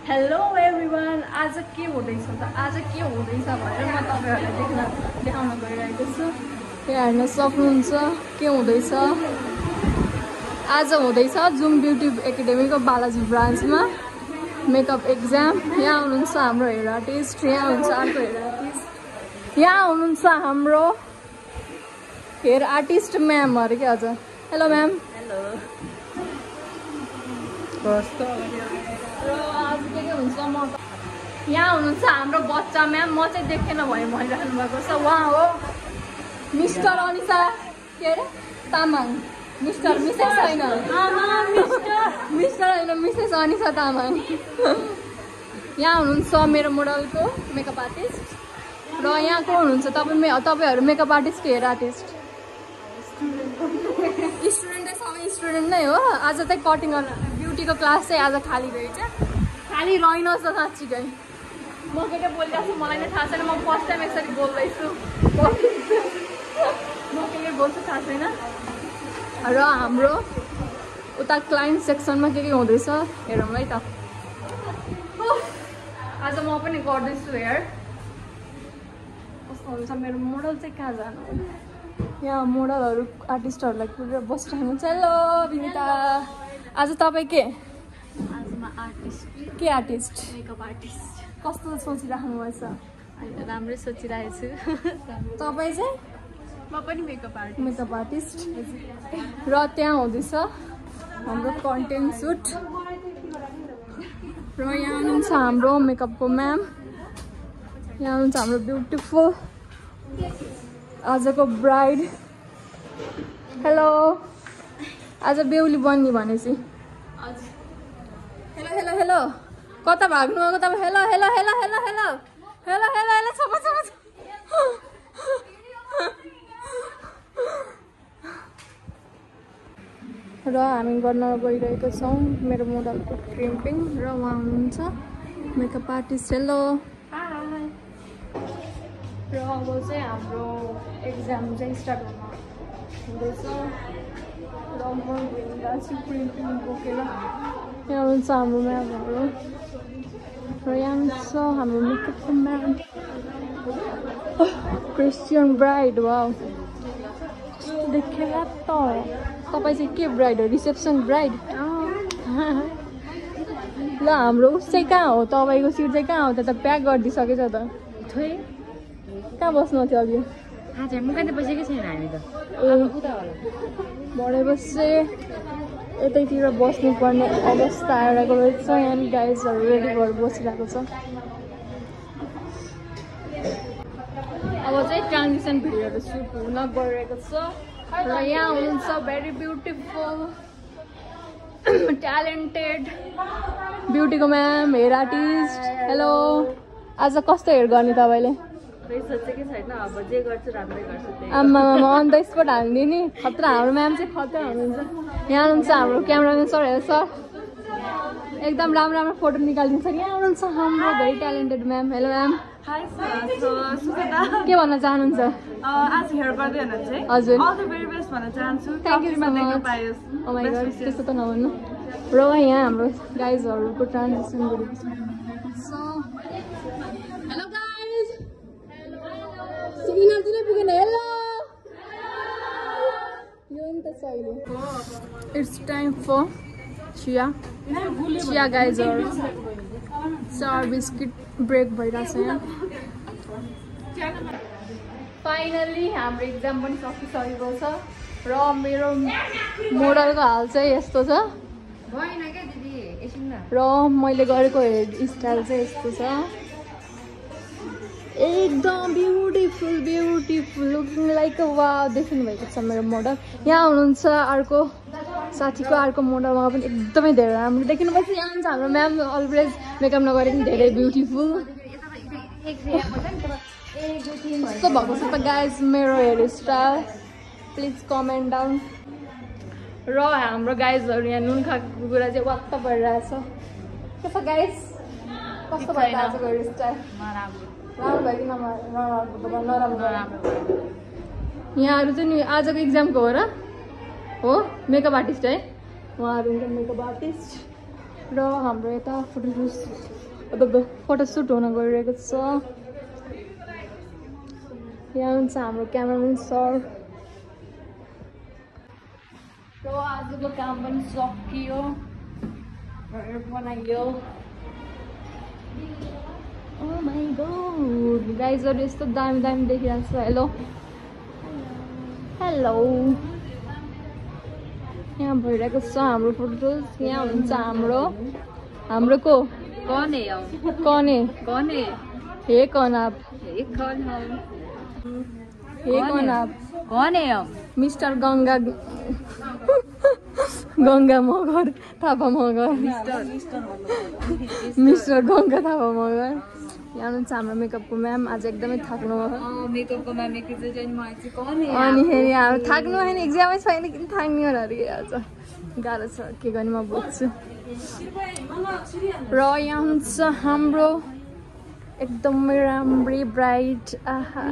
Hello everyone, आज के हुँदैछ त आज के हुँदैछ भनेर म तपाईहरुलाई देखाउन गइरहेको छु। यहाँ हेर्न सक्नुहुन्छ के हुँदैछ। आज हुँदैछ जुम ब्युटी एकाडेमीको बालाजी ब्रान्चमा मेकअप एक्जाम। यहाँ हुनुहुन्छ हाम्रो हेयर आर्टिस्ट, यहाँ हुनुहुन्छ अर्को हेयर आर्टिस्ट, यहाँ हुनुहुन्छ हाम्रो हेयर आर्टिस्ट म्याम अरे के हजुर। Hello ma'am. हेलो। र आज के हुन्छ म यहाँ हुनुहुन्छ हाम्रो बच्चा म्याम, म चाहिँ देखेन भनिराख्नु भएको छ। उहाँ हो मिस्टर अनिसा के अरे तामाङ। मिस्टर मिसेस होइन, मिस्टर होइन मिसेस अनिसा तामाङ। यहाँ हुनुहुन्छ मेरो मोडलको मेकअप आर्टिस्ट। र यहाँ को हुनुहुन्छ तपाईहरु मेकअप आर्टिस्ट कि हेयर आर्टिस्ट? स्टुडेन्ट सबै स्टुडेन्ट नै हो। आज चाहिँ कटिङ गर्न ब्युटीको क्लास चाहिँ आज खाली रहेछ। खाली रहेनस् त साँच्चीकै। म के बोलिरहेको छु मलाई नै थाहा छैन। म फर्स्ट टाइम यसरी बोल्दैछु। म के बोल्छु थाहा छैन। र हाम्रो उता क्लाइन्ट सेक्सनमा के हुँदैछ हेरौँ है त। आज म पनि गर्दैछु हेयर। कस्तो हुन्छ मेरो मोडल चाहिँ कहाँ जानु। यहाँ मोडलहरू आर्टिस्टहरूलाई पुरा बसिरहेको हुन्छ। हेलो विनिता। आज तपाईँ के? आज म आर्टिस्ट। के आर्टिस्ट? Makeup artist. कस्तो सोचिराख्नु भएछ? राम्रै सोचिरहेको छु। तपाईँ चाहिँ? म पनि मेकअप आर्टिस्ट। Makeup artist. र त्यहाँ हुँदैछ हाम्रो कन्टेन्ट सुट। र यहाँ हुनुहुन्छ हाम्रो मेकअपको म्याम। यहाँ हुनुहुन्छ हाम्रो ब्युटिफुल आजको ब्राइड। हेलो। आज बेहुली बन्ने भनेपछि हेलो हेलो हेलो। कता भाग्नु भएको तपाईँ? Hello hello hello hello hello hello hello hello छप छप। र हामी गर्न गइरहेको छौँ मेरो मोडलको क्रिम्पिङ। र उहाँ हुनुहुन्छ मेकअप आर्टिस्ट। हेलो। र अब चाहिँ हाम्रो एक्जाम चाहिँ स्टार्ट हुँदैछ। र म छु क्रिम्पिङ बोकेर। यहाँ हुन्छ हाम्रो म्यामहरू। र यहाँ हुन्छ हाम्रो मेकअपको म्याम क्रिस्चियन ब्राइड। वाउ कस्तो देखेला त। तपाईँ चाहिँ के ब्राइड हो? Reception bride? ल हाम्रो उस चाहिँ कहाँ हो? तपाईँको सिट चाहिँ कहाँ हो? त प्याक गरिदिइसकेछ त। कहाँ बस्नु थियो अघि? म कहाँ बसेकै छैन हामी त। भनेपछि यतैतिर बस्नुपर्ने अवस्था आइरहेको रहेछ। यहाँ गाइजहरू रेडी भएर बसिरहेको छ। अब चाहिँ ट्रान्जिसन भिडियोहरू सुट हुन गइरहेको छ। र यहाँ हुनुहुन्छ भेरी ब्युटिफुल ट्यालेन्टेड ब्युटीको म्याम, हेयर आर्टिस्ट। हेलो। आज कस्तो हेयर गर्ने तपाईँले? आमा अन द स्पट हालिदिने खतरा। हाम्रो म्याम चाहिँ खतरा हुनुहुन्छ। यहाँ हुनुहुन्छ हाम्रो क्यामराम्यान सर। हेर सर एकदम राम्रो राम्रो फोटो निकालिदिन्छ। यहाँ हुनुहुन्छ हाम्रो very talented ma'am. Hello ma'am. के भन्न चाहनुहुन्छ? आज हेयर गर्दै हुनुहुन्छ है? हजुर। अल द भेरी बेस्ट भन्न चाहन्छु। Thank you so much. Oh my god त्यस्तो त नभन्नु। र यहाँ हाम्रो गाइजहरूको ट्रान्जिसन गरेको छ। Hello guys. सिग्नल दिन पुगेन। हेलो। यो नि त सहिले। इट्स टाइम फर चिया गाइजहरू। चार बिस्किट ब्रेक भइरहेछ यहाँ। फाइनली हाम्रो एक्जाम पनि सकिसकेको छ। र मेरो मोडलको हाल चाहिँ यस्तो छ। र मैले गरेको हेयर स्टाइल चाहिँ यस्तो छ। एकदम beautiful beautiful looking like wow देख्नु भएको छ मेरो मोडल। यहाँ हुनुहुन्छ अर्को साथीको अर्को मोडल। उहाँ पनि एकदमै धेरै राम्रो देख्नु भएको छ। यहाँ हुन्छ हाम्रो म्याम अलवेज मेकअप नगरेको धेरै ब्युटिफुल। कस्तो भएको छ त गाइज मेरो hair style? Please comment down. र हाम्रो गाइजहरू यहाँ नुन खाएको कुरा चाहिँ वाक्क भइरहेछ। के छ गाइज? कस्तो भयो आजको हेयर स्टाइल? राम्रो भयो कि नराम्रो? यहाँहरू चाहिँ नि आजको इक्जामको हो र? हो मेकअप आर्टिस्ट है? उहाँहरू हुन्छ मेकअप आर्टिस्ट। र हाम्रो यता फोटोसुट हुन गइरहेको छ। यहाँ हुन्छ हाम्रो क्यामेराम्यान सर। र आजको काम पनि सकियो, बनाइयो। Oh my god, गाइजहरु यस्तो दामी दामी देखिरहेको छ। हेलो हेलो, यहाँ भइरहेको छ हाम्रो फोटोज। यहाँ हुन्छ हाम्रो को कौन हे कौन आप मिस्टर गंगा मगर थापा मगर मिस्टर गंगा थापा मगर। यहाँ हुनुहुन्छ हाम्रो मेकअपको म्याम। आज एकदमै थाक्नु भयो। मेकअपको म्याम एकैचोटि अनि फेरि हाम्रो थाक्नु होइन, एक्जामै छैन किन थाक्ने होला अरे। आज गाह्रो छ, के गर्ने म बुझ्छु। र यहाँ हुन्छ हाम्रो एकदमै राम्री ब्राइट। आहा,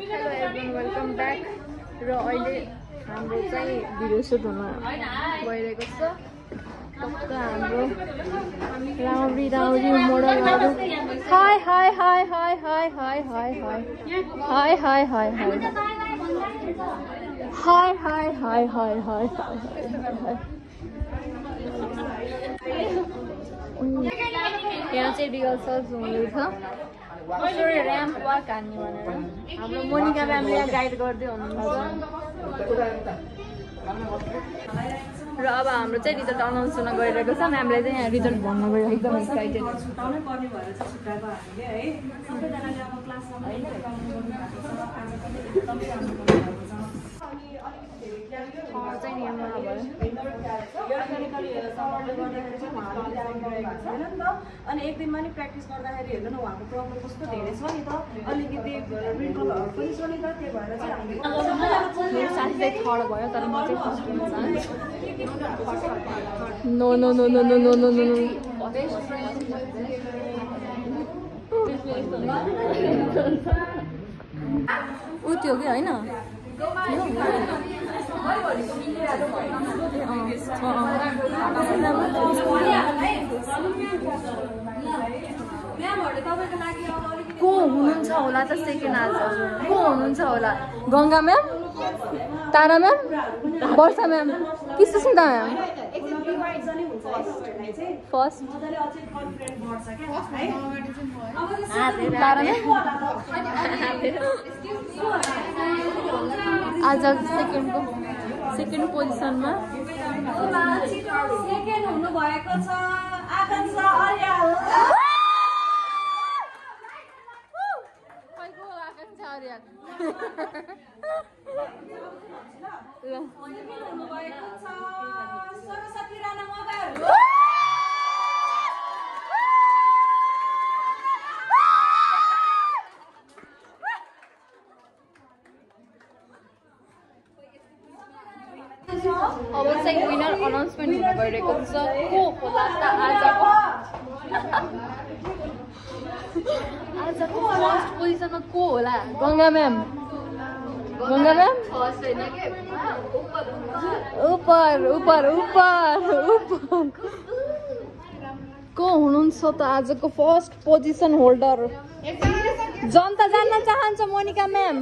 हेलो एभ्रिवन, वेलकम ब्याक। र अहिले हाम्रो चाहिँ भिडियो सुट हुन गइरहेको छ। हाम्रो राम्री राम्री मोडलहरू। Hi hi hi hi hi hi hi hi hi hi hi hi hi hi hi hi hi hi. यहाँ चाहिँ रिहर्सल्स हुँदैछ ऱ्याम्प वाक हान्ने भनेर। हाम्रो मोनिका म्यामले यहाँ गाइड गर्दै हुनुहुन्छ। र अब हाम्रो चाहिँ रिजल्ट अनाउन्स हुन गइरहेको छ। म्यामलाई चाहिँ यहाँ रिजल्ट भन्न गइरहेको एकदम एक्साइटेड। अनि एक दिनमा नि प्र्याक्टिस गर्दाखेरि हेर्नु न उहाँको प्रब्लम कस्तो धेरै छ नि त। अलिकति रिङ्कलहरू पनि छ नि त, त्यही भएर चाहिँ मेरो साथी चाहिँ थर्ड भयो, तर म चाहिँ फर्स्ट हुन चाहन्छु। No no no no no no no no ऊ त्यो कि होइन को हुनुहुन्छ होला त सेकेन्ड आज? को हुनुहुन्छ होला? गङ्गा म्याम, तारा म्याम, वर्षा म्याम कि सुस्मिता म्याम? फर्स्ट तारा म्याम आज सेकेन्ड पोजिसनमा सेकेन्ड हुनुभएको छ आकांक्षा अर्याल। सरस्वती राणा मगर। अब चाहिँ विनर अनाउन्समेन्ट हुन गइरहेको छ। को होला त आजको फर्स्ट पोजिसनमा को होला? गङ्गा म्याम, गङ्गा म्याम उपर उपर उपर उपर। को हुनुहुन्छ त आजको फर्स्ट पोजिसन होल्डर? जनता जान्न चाहन्छ Monica ma'am.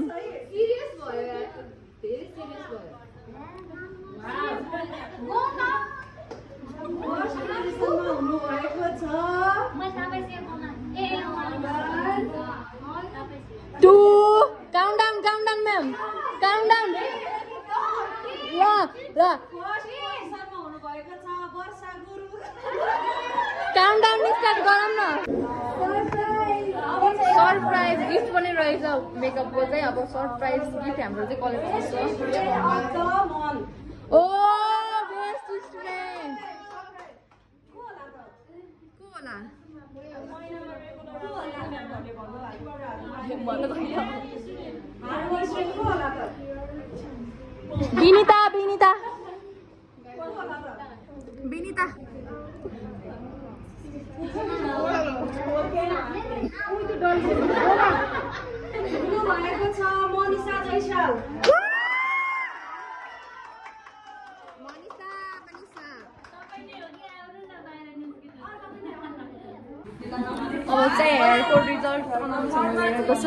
Countdown, ma'am. Countdown. Countdown start गरौँ न। सरप्राइज गिफ्ट पनि रहेछ मेकअपको चाहिँ। अब सरप्राइज गिफ्ट हाम्रो चाहिँ कलेक्ट गर्छ। ओ बेस्ट स्टुडेन्ट को होला? विनिता विनिता विनिता भएको छ मनिषा जैसाल। मनिषा अब चाहिँ हेयरको रिजल्ट अनाउन्स हुन गइरहेको छ।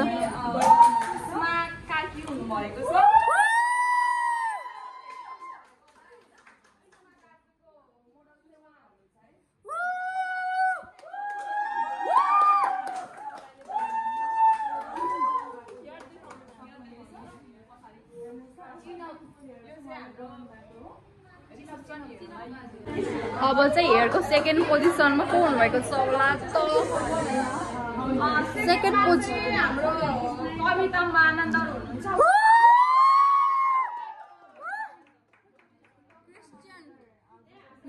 अब चाहिँ हेयरको सेकेन्ड पोजिसनमा को हुनुभएको छ होला त? सेकेन्ड पोजिसन हाम्रो कविता मानन्दर हुनुहुन्छ।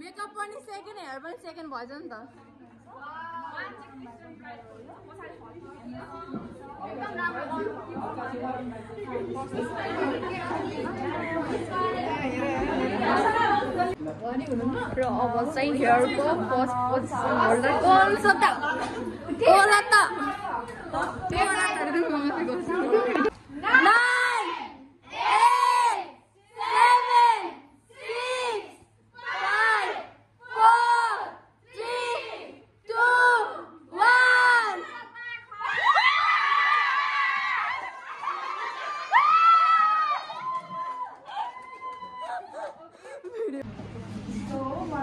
मेकअप पनि सेकेन्ड, हेयर पनि सेकेन्ड भएछ नि त। र अब चाहिँ हेयरको फर्स्ट पोजिसन होल्डर कोन छ त? होला त?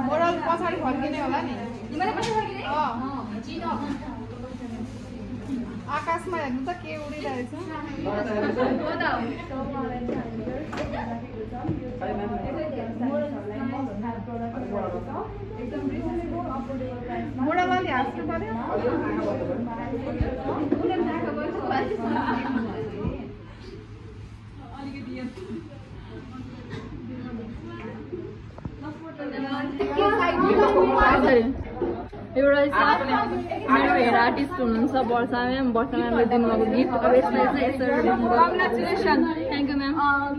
मोडल पछाडि फर्किने होला नि। आकाशमा हेर्नु त के उडिरहेछ। मोडल अलि हाँस्नु पर्यो। एउटा मेरो हेयर आर्टिस्ट हुनुहुन्छ वर्षा म्याम। वर्षा म्यामले दिनुभएको गिफ्ट। अब यसलाई चाहिँ यसरी कङ्ग्रेचुलेसन। Thank you ma'am.